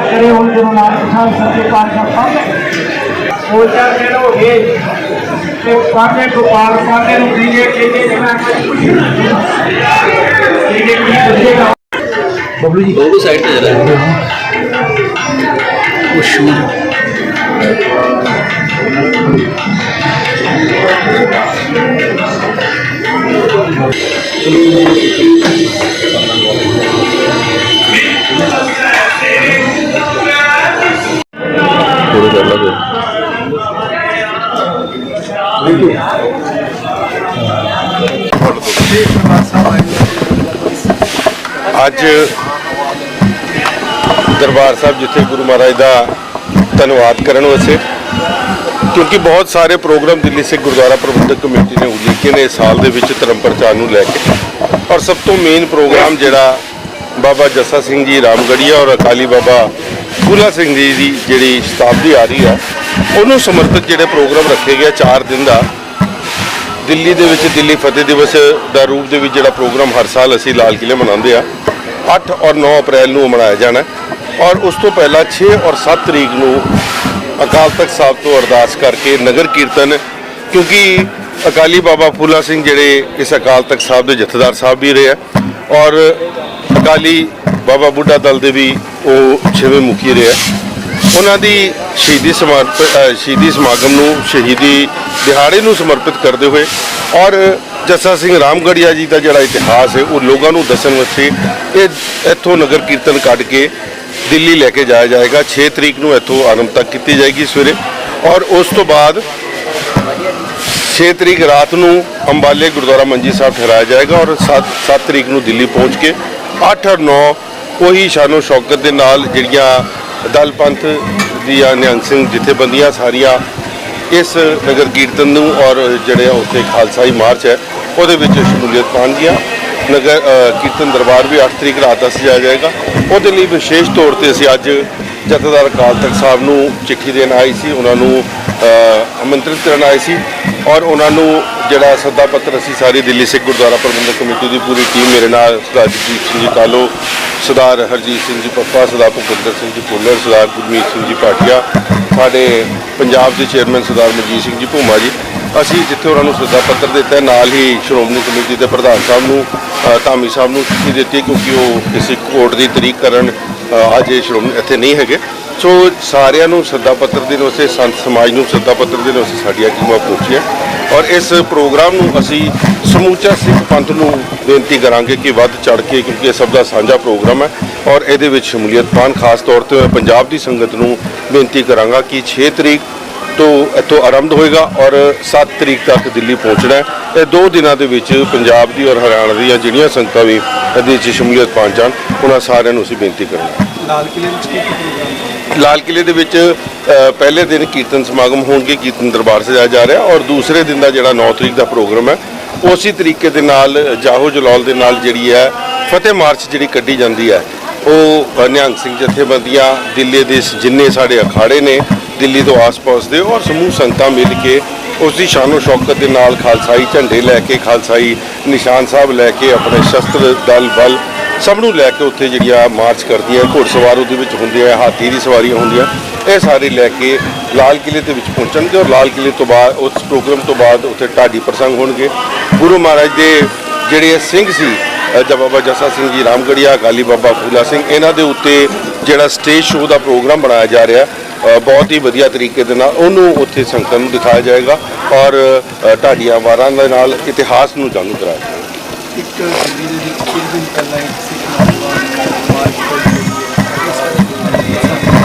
करे हुए गुरु नानक साहब सच्चे पातशाह सोचा कह लो ये पांडे गोपाल पांडे बबलू जी बबलू साइड पे जरा वो शूज ਅੱਜ ਦਰਬਾਰ ਸਾਹਿਬ ਜਿੱਥੇ ਗੁਰੂ ਮਹਾਰਾਜ ਦਾ ਧੰਨਵਾਦ ਕਰਨ ਵਾਸਤੇ क्योंकि बहुत सारे प्रोग्राम दिल्ली सिख गुरुद्वारा प्रबंधक कमेटी ने उलीके ने साल के धर्म प्रचार को लैके और सब तो मेन प्रोग्राम जोड़ा बाबा जस्सा सिंह जी रामगढ़िया और अकाली बाबा फूला सिंह जी की जी शताब्दी आ रही है उन्होंने समर्पित जोड़े प्रोग्राम रखे गए 4 दिन का दिल्ली के दिल्ली फतेह दिवस का रूप के जोड़ा प्रोग्राम हर साल असी लाल किले मनाते हैं 8 और 9 अप्रैल को मनाया जाना और उस तो पहला 6 और 7 तरीक को अकाल तख्त साहब तो अरदास करके नगर कीर्तन क्योंकि अकाली बाबा फूला सिंह जेड़े इस अकाल तख्त साहब के जथेदार साहब भी रहे और अकाली बाबा बुढ़ा दल के भी वो 6वें मुखी रहे उन्होंने शहीदी समागम को शहीदी दिहाड़े को समर्पित करते हुए और जस्सा सिंह रामगढ़िया जी का जोड़ा इतिहास है वो लोगों को दसन वास्ते इतों नगर कीर्तन कट के दिल्ली लैके जाया जाएगा 6 तरीक को इतों आरंभ तक की जाएगी सवेरे और उस तो बाद 6 तरीक रात को अंबाले गुरुद्वारा मंजी साहब ठहराया जाएगा और 7 तरीक को दिल्ली पहुँच के 8 और 9 वही शानो शौकत के नाल जिहड़ियां दल पंथ दियां निहंग सिंह जथेबंदियां सारियां इस नगर कीर्तन और जिहड़े उत्थे खालसाई मार्च है वो शमूलीयत पाएंगियां नगर कीर्तन दरबार भी 8 तरीक रात का सजाया जाएगा वो विशेष तौर पर असी अज जथेदार अकाल तख्त साहब को चिट्ठी देना आई सी उन्होंने आमंत्रित करना आए सी और उन्होंने जोड़ा सदा पत्र असी सारी दिल्ली सिख गुरुद्वारा प्रबंधक कमेटी की पूरी टीम मेरे नाल सरदार जगजीत सिंह जी कालो सरदार हरजीत सिंह जी पप्पा सरदार भुपिंदर सिंह जी भुल्लर सरदार गुरमीत सिंह जी भाटिया साढ़े पंजाब के चेयरमैन सरदार मनजीत सिंह जी भूमा जी असी जिथे उन्होंने सदा पत्र दिता नाल ही श्रोमणी कमेटी के प्रधान साहब को धामी साहब को चिट्ठी दी क्योंकि वो किसी कोर्ट की तरीक करन अज श्रोमणी इत्थे नहीं है सो सारिਆਂ ਨੂੰ सदा पत्र देने वास्ते संत समाज को सदा पत्र देने वास्ते साडियां टीमां पहुंचियां और इस प्रोग्राम को असी समूचा सिख पंथ को बेनती करांगे कि वध चढ़ के क्योंकि सब का साझा प्रोग्राम है और ये शमूलीयत पान खास तौर पर पंजाब की संगत को बेनती करांगा कि 6 तरीक तो इतों आरंभ होएगा और 7 तरीक तक दिल्ली पहुँचना है ये 2 दिनों के पंजाब की और हरियाणा दी जिहड़ियां संगतां भी ये शमूलीयत पान चाहन उन्होंने सारिਆਂ ਨੂੰ ਅਸੀਂ बेनती करना लाल किले के पहले दिन कीर्तन समागम होंगे कीर्तन दरबार सजाया जा रहा और दूसरे दिन का जोड़ा 9 तरीक का प्रोग्राम है उसी तरीके के नाल जाहो जलौल के नाल जिहड़ी है फतेह मार्च जिहड़ी कड्ढी जाती है वो निहंग सिंह जथेबंदियां दिल्ली के जिन्ने साढ़े अखाड़े ने दिल्ली तो आस पास के और समूह संगतां मिल के उसकी शानो शौकत के नाल खालसाई झंडे लैके खालसाई निशान साहब लैके अपने शस्त्र दल बल सबनों लैके उत्थे जिहड़ियां मार्च करती है घुड़सवार उहदे विच हुंदे है हाथी की सवारियां होंदियां ये सारे लैके लाल किले के विच पहुंचणगे और लाल किले तो बाद उस प्रोग्राम तो बाद उत्थे ढाडी प्रसंग होणगे गुरु महाराज के जिहड़े सिंह सी जब बाबा जस्सा सिंह जी रामगढ़िया अकाली बाबा फूला सिंह इन्हां दे उत्ते जिहड़ा स्टेज शो का प्रोग्राम बनाया जा रहा बहुत ही वधिया तरीके दे नाल उहनूं उत्थे संगतां नूं दिखाया जाएगा और ढाडियां वारां दे नाल इतिहास नूं जाणू कराया जाएगा।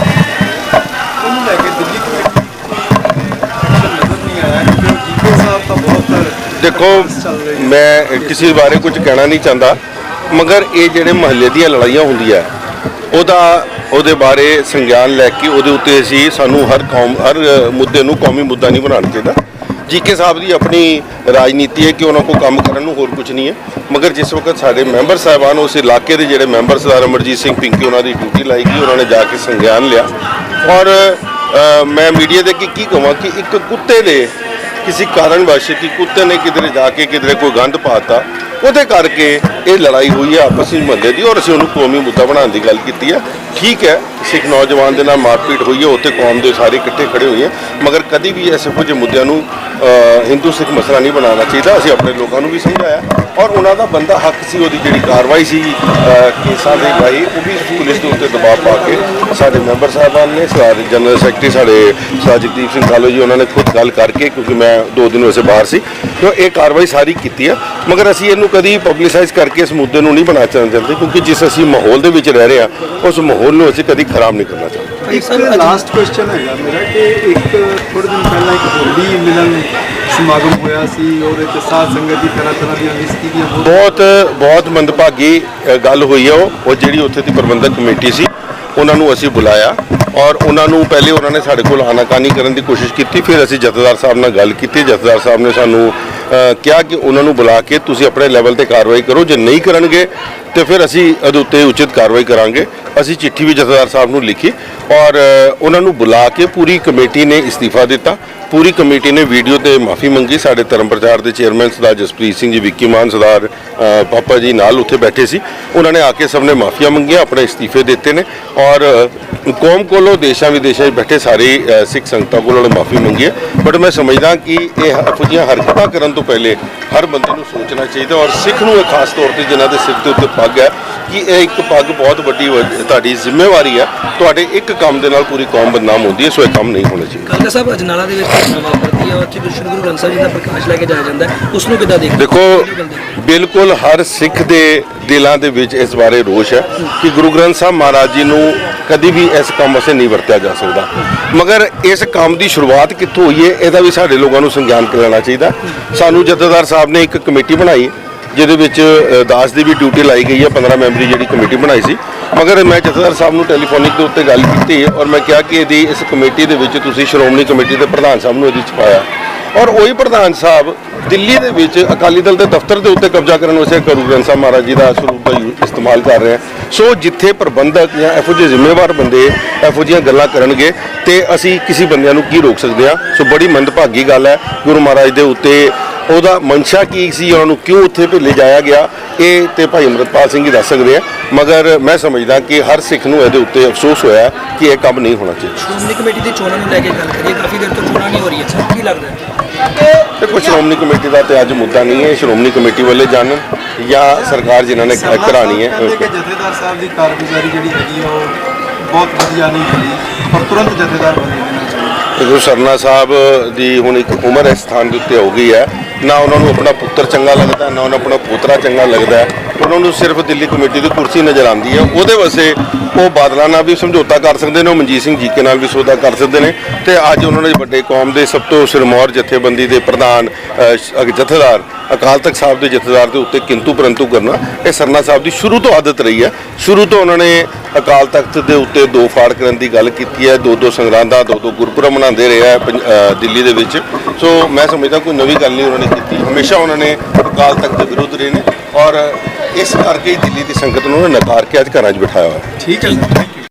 देखो मैं किसी बारे कुछ कहना नहीं चाहता मगर ये ਜਿਹੜੇ महल्ले ਦੀਆਂ लड़ाइयां ਹੁੰਦੀਆਂ ਉਹਦੇ बारे संज्ञान लैके ਉਹਦੇ ਉੱਤੇ ਅਸੀਂ ਸਾਨੂੰ हर मुद्दे ਨੂੰ कौमी मुद्दा नहीं बनाना चाहिए। जीके साहब की अपनी राजनीति है कि उन्होंने को काम करने को होर कुछ नहीं है मगर जिस वक्त साढ़े मैंबर साहबान उस इलाके के जोड़े मैंबर सरदार अमरजीत सिंह पिंकी उन्होंने ड्यूटी लाई गई उन्होंने जाके संज्ञान लिया और ਮੈਂ ਮੀਡੀਆ ਦੇ ਕੀ ਕਹਾਂ ਕਿ ਇੱਕ ਕੁੱਤੇ ਦੇ ਕਿਸੇ ਕਾਰਨਵਸ਼ ਕਿ ਕੁੱਤੇ ਨੇ ਕਿਧਰੇ ਜਾ ਕੇ ਕਿਧਰੇ ਕੋਈ ਗੰਦ ਪਾਤਾ, ਉਹਦੇ ਕਰਕੇ ਇਹ ਲੜਾਈ ਹੋਈ ਹੈ ਆਪਸ ਵਿੱਚ ਮੁਹੱਲੇ ਦੀ, ਔਰ ਅਸੀਂ ਉਹਨੂੰ ਕੌਮੀ ਮੁੱਦਾ ਬਣਾਉਣ ਦੀ ਗੱਲ ਕੀਤੀ ਹੈ। ਠੀਕ ਹੈ, ਸਿੱਖ ਨੌਜਵਾਨ ਦੇ ਨਾਲ ਮਾਰਪੀਟ ਹੋਈ ਹੈ, ਉੱਥੇ ਕੌਮ ਦੇ ਸਾਰੇ ਇਕੱਠੇ ਖੜੇ ਹੋਏ ਹੈ, ਮਗਰ ਕਦੀ ਵੀ ਐਸੇ ਕੁਝ ਮੁੱਦਿਆਂ ਨੂੰ ਹਿੰਦੂ ਸਿੱਖ ਮਸਲਾ ਨਹੀਂ ਬਣਾਉਣਾ ਚਾਹੀਦਾ। ਅਸੀਂ ਆਪਣੇ ਲੋਕਾਂ ਨੂੰ ਵੀ ਸਮਝਾਇਆ, ਔਰ ਉਹਨਾਂ ਦਾ ਬੰਦਾ ਹੱਕ ਸੀ, ਉਹਦੀ ਜਿਹੜੀ ਕਾਰਵਾਈ ਸੀ ਕੇਸਾਂ ਦੇ ਭਾਈ ਉਹ ਵੀ ਪੁਲਿਸ ਦੇ ਉੱਤੇ ਦਬਾਅ ਪਾ ਕੇ ਸਾਡੇ ਮੈਂਬਰ ਸਾਹਿਬਾਨ ਨੇ, ਸਾਡੇ ਜਨਰਲ ਸੈਕਟਰੀ ਸਾਡੇ ਜਗਦੀਪ ਸਿੰਘ ਕਾਲੋ ਜੀ, ਉਹਨਾਂ ਨੇ ਖੁਦ ਗੱਲ ਕਰਕੇ, ਕਿਉਂਕਿ ਮੈਂ 2 ਦਿਨ ਵੈਸੇ ਬਾਹਰ ਸੀ, ਤਾਂ ਇਹ ਕਾਰਵਾਈ ਸਾਰੀ ਕੀਤੀ ਹੈ। ਮਗਰ ਅਸੀਂ ਇਹਨੂੰ ਕਦੀ ਪਬਲਿਸਾਈਜ਼ ਕਰਕੇ ਇਸ ਮੁੱਦੇ ਨੂੰ ਨਹੀਂ ਬਣਾਉਣਾ ਚਾਹੁੰਦੇ, ਕਿਉਂਕਿ ਜਿਸ ਅਸੀਂ ਮਾਹੌਲ ਦੇ ਵਿੱਚ ਰਹਿ ਰਹੇ ਹਾਂ ਉਸ ਮਾਹੌਲ ਨੂੰ ਅਸੀਂ ਕਦੀ ਖਰਾਬ ਨਹੀਂ ਕਰਨਾ ਚਾਹੁੰਦੇ। ਇੱਕ ਲਾਸਟ ਕੁਐਸਚਨ ਹੈਗਾ ਮੇਰਾ ਕਿ ਇੱਕ ਥੋੜੇ ਦਿਨ ਪਹਿਲਾਂ ਇੱਕ ਹੋਲੀ ਮਿਲਨ ਸਮਾਗਮ ਹੋਇਆ ਸੀ, ਉਹਦੇ ਚ ਸਾਧ ਸੰਗਤ ਦੀ ਤਰ੍ਹਾਂ ਦੀਆਂ ਲਿਸਟੀਆਂ ਬਹੁਤ ਮੰਦਭਾਗੀ ਗੱਲ ਹੋਈ ਹੈ। ਉਹ ਜਿਹੜੀ ਉੱਥੇ ਦੀ ਪ੍ਰਬੰਧਕ ਕਮੇਟੀ ਸੀ, ਉਹਨਾਂ ਨੂੰ ਅਸੀਂ ਬੁਲਾਇਆ, ਔਰ ਉਹਨਾਂ ਨੂੰ ਪਹਿਲੇ ਉਹਨਾਂ ਨੇ ਸਾਡੇ ਕੋਲ ਆਨਾਕਾਨੀ ਕਰਨ ਦੀ ਕੋਸ਼ਿਸ਼ ਕੀਤੀ, ਫਿਰ ਅਸੀਂ ਜਥੇਦਾਰ ਸਾਹਿਬ ਨਾਲ ਗੱਲ ਕੀਤੀ। ਜਥੇਦਾਰ ਸਾਹਿਬ ਨੇ ਸਾਨੂੰ ਕਿਹਾ ਕਿ ਉਹਨਾਂ ਨੂੰ ਬੁਲਾ ਕੇ ਤੁਸੀਂ ਆਪਣੇ ਲੈਵਲ ਤੇ ਕਾਰਵਾਈ ਕਰੋ, ਜੇ ਨਹੀਂ ਕਰਨਗੇ ਤੇ ਫਿਰ ਅਸੀਂ ਇਹਦੇ ਉੱਤੇ ਉਚਿਤ ਕਾਰਵਾਈ ਕਰਾਂਗੇ। ਅਸੀਂ ਚਿੱਠੀ ਵੀ ਜਥੇਦਾਰ ਸਾਹਿਬ ਨੂੰ ਲਿਖੀ, ਔਰ ਉਹਨਾਂ ਨੂੰ ਬੁਲਾ ਕੇ ਪੂਰੀ ਕਮੇਟੀ ਨੇ ਇਸਤੀਫਾ ਦਿੱਤਾ। ਪੂਰੀ ਕਮੇਟੀ ਨੇ ਵੀਡੀਓ ਤੇ ਮਾਫੀ ਮੰਗੀ। ਸਾਡੇ ਧਰਮ ਪ੍ਰਚਾਰ ਦੇ ਚੇਅਰਮੈਨ ਸਰਦਾਰ ਜਸਪ੍ਰੀਤ ਸਿੰਘ ਜੀ, ਵਿੱਕੀ ਮਾਨ, ਸਰਦਾਰ ਪਾਪਾ ਜੀ ਨਾਲ ਉੱਥੇ ਬੈਠੇ ਸੀ, ਉਹਨਾਂ ਨੇ ਆ ਕੇ ਸਭ ਨੇ ਮਾਫੀਆਂ ਮੰਗੀਆਂ, ਆਪਣੇ ਇਸਤੀਫੇ ਦਿੱਤੇ ਨੇ, ਔਰ ਕੌਮ ਕੋਲੋਂ ਦੇਸ਼ਾਂ ਵਿਦੇਸ਼ਾਂ 'ਚ ਬੈਠੇ ਸਾਰੀ ਸਿੱਖ ਸੰਗਤਾਂ ਕੋਲੋਂ ਮਾਫੀ ਮੰਗੀ ਹੈ। ਬਟ ਮੈਂ ਸਮਝਦਾ ਕਿ ਇਹ ਇਹੋ ਜਿਹੀਆਂ ਹਰਕਤਾਂ ਕਰਨ ਤੋਂ ਪਹਿਲੇ ਹਰ ਬੰਦੇ ਨੂੰ ਸੋਚਣਾ ਚਾਹੀਦਾ, ਔਰ ਸਿੱਖ ਨੂੰ ਖਾਸ ਤੌਰ ਤੇ ਜਿਨ੍ਹਾਂ ਦੇ ਸਿਰ ਦੇ ਉੱਤੇ ਪੱਗ ਹੈ, ਕਿ ਇਹ ਇੱਕ ਪੱਗ ਬਹੁਤ ਵੱਡੀ ਤੁਹਾਡੀ ਜ਼ਿੰਮੇਵਾਰੀ ਹੈ। ਤੁਹਾਡੇ ਇੱਕ ਕੰਮ ਦੇ ਨਾਲ ਪੂਰੀ ਕੌਮ ਬਦਨਾਮ ਹੁੰਦੀ ਹੈ, ਸੋ ਇਹ ਕੰਮ ਨਹੀਂ ਹੋਣਾ ਚਾਹੀਦਾ। ਕਾਲਕਾ ਸਾਹਿਬ ਅਜਨਾਲਾ ਦੇ ਵਿੱਚ ਘਟਨਾ ਵਾਪਰਦੀ ਹੈ, ਉੱਥੇ ਸ਼੍ਰੀ ਗੁਰੂ ਗ੍ਰੰਥ ਸਾਹਿਬ ਜੀ ਦਾ ਪ੍ਰਕਾਸ਼ ਲੈ ਕੇ ਜਾਇਆ ਜਾਂਦਾ ਹੈ, ਉਸ ਨੂੰ ਕਿੱਦਾਂ ਦੇਖਦੇ? ਦੇਖੋ, ਬਿਲਕੁਲ ਹਰ ਸਿੱਖ ਦੇ ਦਿਲਾਂ ਦੇ ਵਿੱਚ ਇਸ ਬਾਰੇ ਰੋਸ਼ ਹੈ ਕਿ ਗੁਰੂ ਗ੍ਰੰਥ ਸਾਹਿਬ ਮਹਾਰਾਜ ਜੀ ਨੂੰ ਕਦੀ ਵੀ ਇਸ ਕੰਮ ਵਾਸਤੇ ਨਹੀਂ ਵਰਤਿਆ ਜਾ ਸਕਦਾ। ਮਗਰ ਇਸ ਕੰਮ ਦੀ ਸ਼ੁਰੂਆਤ ਕਿੱਥੋਂ ਹੋਈ ਹੈ, ਇਹਦਾ ਵੀ ਸਾਡੇ ਲੋਕਾਂ ਨੂੰ ਸੰਗਿਆਨ ਲੈਣਾ ਚਾਹੀਦਾ। ਸਾਨੂੰ ਜਥੇਦਾਰ ਸਾਹਿਬ ਨੇ ਇੱਕ ਕਮੇਟੀ ਬਣਾਈ, ਜਿਹਦੇ ਵਿੱਚ ਦਾਸ ਦੀ ਵੀ ਡਿਊਟੀ ਲਾਈ ਗਈ ਹੈ, 15 ਮੈਂਬਰੀ ਜਿਹੜੀ ਕਮੇਟੀ ਬਣਾਈ ਸੀ। ਮਗਰ ਮੈਂ ਜਥੇਦਾਰ ਸਾਹਿਬ ਨੂੰ ਟੈਲੀਫੋਨਿਕ ਦੇ ਉੱਤੇ ਗੱਲ ਕੀਤੀ, ਔਰ ਮੈਂ ਕਿਹਾ ਕਿ ਇਹਦੀ ਇਸ ਕਮੇਟੀ ਦੇ ਵਿੱਚ ਤੁਸੀਂ ਸ਼੍ਰੋਮਣੀ ਕਮੇਟੀ ਦੇ ਪ੍ਰਧਾਨ ਸਾਹਿਬ ਨੂੰ ਇਹਦੇ 'ਚ ਪਾਇਆ, ਔਰ ਉਹੀ ਪ੍ਰਧਾਨ ਸਾਹਿਬ ਦਿੱਲੀ ਦੇ ਵਿੱਚ ਅਕਾਲੀ ਦਲ ਦੇ ਦਫ਼ਤਰ ਦੇ ਉੱਤੇ ਕਬਜ਼ਾ ਕਰਨ ਵਾਸਤੇ ਗੁਰੂ ਗ੍ਰੰਥ ਸਾਹਿਬ ਮਹਾਰਾਜ ਜੀ ਦਾ ਸਰੂਪ ਦਾ ਇਸਤੇਮਾਲ ਕਰ ਰਹੇ ਆ। ਸੋ ਜਿੱਥੇ ਪ੍ਰਬੰਧਕ ਜਾਂ ਇਹੋ ਜਿਹੇ ਜ਼ਿੰਮੇਵਾਰ ਬੰਦੇ ਇਹੋ ਜਿਹੀਆਂ ਗੱਲਾਂ ਕਰਨਗੇ ਤੇ ਅਸੀਂ ਕਿਸੇ ਬੰਦਿਆਂ ਨੂੰ ਕੀ ਰੋਕ ਸਕਦੇ ਹਾਂ। ਸੋ ਬੜੀ ਮੰਦਭਾਗੀ ਗੱਲ ਹੈ। ਗੁਰੂ ਮਹਾਰਾਜ ਦੇ ਉੱਤੇ ਉਹਦਾ ਮਨਸ਼ਾ ਕੀ ਸੀ, ਉਹਨਾਂ ਨੂੰ ਕਿਉਂ ਉੱਥੇ ਭੇਲੇ ਜਾਇਆ ਗਿਆ, ਇਹ ਤੇ ਭਾਈ ਅੰਮ੍ਰਿਤਪਾਲ ਸਿੰਘ ਹੀ ਦੱਸ ਸਕਦੇ ਆ। ਮਗਰ ਮੈਂ ਸਮਝਦਾ ਕਿ ਹਰ ਸਿੱਖ ਨੂੰ ਇਹਦੇ ਉੱਤੇ ਅਫਸੋਸ ਹੋਇਆ ਕਿ ਇਹ ਕੰਮ ਨਹੀਂ ਹੋਣਾ ਚਾਹੀਦਾ। ਸ਼੍ਰੋਮਣੀ ਕਮੇਟੀ ਦੀ ਚੋਣਾਂ ਨੂੰ ਲੈ ਕੇ ਗੱਲ ਕਰੀਏ, ਕਾਫੀ ਦੇਰ ਤੋਂ ਚੋਣਾਂ ਨਹੀਂ ਹੋ ਰਹੀ ਹੈ, ਕੀ ਲੱਗਦਾ ਹੈ? ਦੇਖੋ, ਸ਼੍ਰੋਮਣੀ ਕਮੇਟੀ ਦਾ ਤੇ ਅੱਜ ਮੁੱਦਾ ਨਹੀਂ ਹੈ। ਸ਼੍ਰੋਮਣੀ ਕਮੇਟੀ ਵਾਲੇ ਜਾਣਨ ਜਾਂ ਸਰਕਾਰ ਜਿਨ੍ਹਾਂ ਨੇ ਕਰਾਣੀ ਹੈ। ਜਥੇਦਾਰ ਸਾਹਿਬ ਦੀ ਕਾਰਗੁਜ਼ਾਰੀ ਜਿਹੜੀ ਹੈਗੀ ਉਹ ਬਹੁਤ ਵਧੀਆ ਨਹੀਂ ਹੋਈ, ਪਰ ਤੁਰੰਤ ਜਥੇਦਾਰ ਬਦਲ ਦੇਣਾ ਚਾਹੀਦਾ। ਗੁਰੂ ਸਰਨਾ ਸਾਹਿਬ ਦੀ ਹੁਣ ਇੱਕ ਉਮਰ ਇਸ ਸਥਾਨ ਦੇ ਉੱਤੇ ਹੋ ਗਈ ਹੈ, ਨਾ ਉਹਨਾਂ ਨੂੰ ਆਪਣਾ ਪੁੱਤਰ ਚੰਗਾ ਲੱਗਦਾ, ਨਾ ਉਹਨਾਂ ਆਪਣਾ ਪੋਤਰਾ ਚੰਗਾ ਲੱਗਦਾ। ਉਹਨਾਂ ਨੂੰ ਸਿਰਫ ਦਿੱਲੀ ਕਮੇਟੀ ਦੀ ਕੁਰਸੀ ਨਜ਼ਰ ਆਉਂਦੀ ਹੈ। ਉਹਦੇ ਵਾਸਤੇ ਉਹ ਬਾਦਲਾਂ ਨਾਲ ਵੀ ਸਮਝੌਤਾ ਕਰ ਸਕਦੇ ਨੇ, ਉਹ ਮਨਜੀਤ ਸਿੰਘ ਜੀਕੇ ਨਾਲ ਵੀ ਸੌਦਾ ਕਰ ਸਕਦੇ ਨੇ। ਤੇ ਅੱਜ ਉਹਨਾਂ ਨੇ ਵੱਡੇ ਕੌਮ ਦੇ ਸਭ ਤੋਂ ਸਿਰਮੌਰ ਜਥੇਬੰਦੀ ਦੇ ਪ੍ਰਧਾਨ ਜਥੇਦਾਰ ਅਕਾਲ ਤਖਤ ਸਾਹਿਬ ਦੇ ਜਥੇਦਾਰ ਦੇ ਉੱਤੇ ਕਿੰਤੂ ਪਰੰਤੂ ਕਰਨਾ, ਇਹ ਸਰਨਾ ਸਾਹਿਬ ਦੀ ਸ਼ੁਰੂ ਤੋਂ ਆਦਤ ਰਹੀ ਹੈ। ਸ਼ੁਰੂ ਤੋਂ ਉਹਨਾਂ ਨੇ ਅਕਾਲ ਤਖਤ ਦੇ ਉੱਤੇ 2 ਫਾੜ ਕਰਨ ਦੀ ਗੱਲ ਕੀਤੀ ਹੈ, 2-2 ਸੰਗਰਾਂਦਾਂ, 2-2 ਗੁਰਪੁਰਬ ਮਨਾਉਂਦੇ ਰਹੇ ਹੈ ਦਿੱਲੀ ਦੇ ਵਿੱਚ। ਸੋ ਮੈਂ ਸਮਝਦਾ ਕੋਈ ਨਵੀਂ ਗੱਲ ਨਹੀਂ ਉਹਨਾਂ ਨੇ ਕੀਤੀ। ਹਮੇਸ਼ਾ ਉਹਨਾਂ ਨੇ ਅਕਾਲ ਤਖਤ ਦੇ ਵਿਰੁੱਧ ਰਹੇ ਨੇ, ਔਰ ਇਸ ਕਰਕੇ ਹੀ ਦਿੱਲੀ ਦੀ ਸੰਗਤ ਨੂੰ ਨਕਾਰ ਕੇ ਅੱਜ ਘਰਾਂ 'ਚ ਬਿਠਾਇਆ ਹੋਇਆ। ਠੀਕ ਹੈ।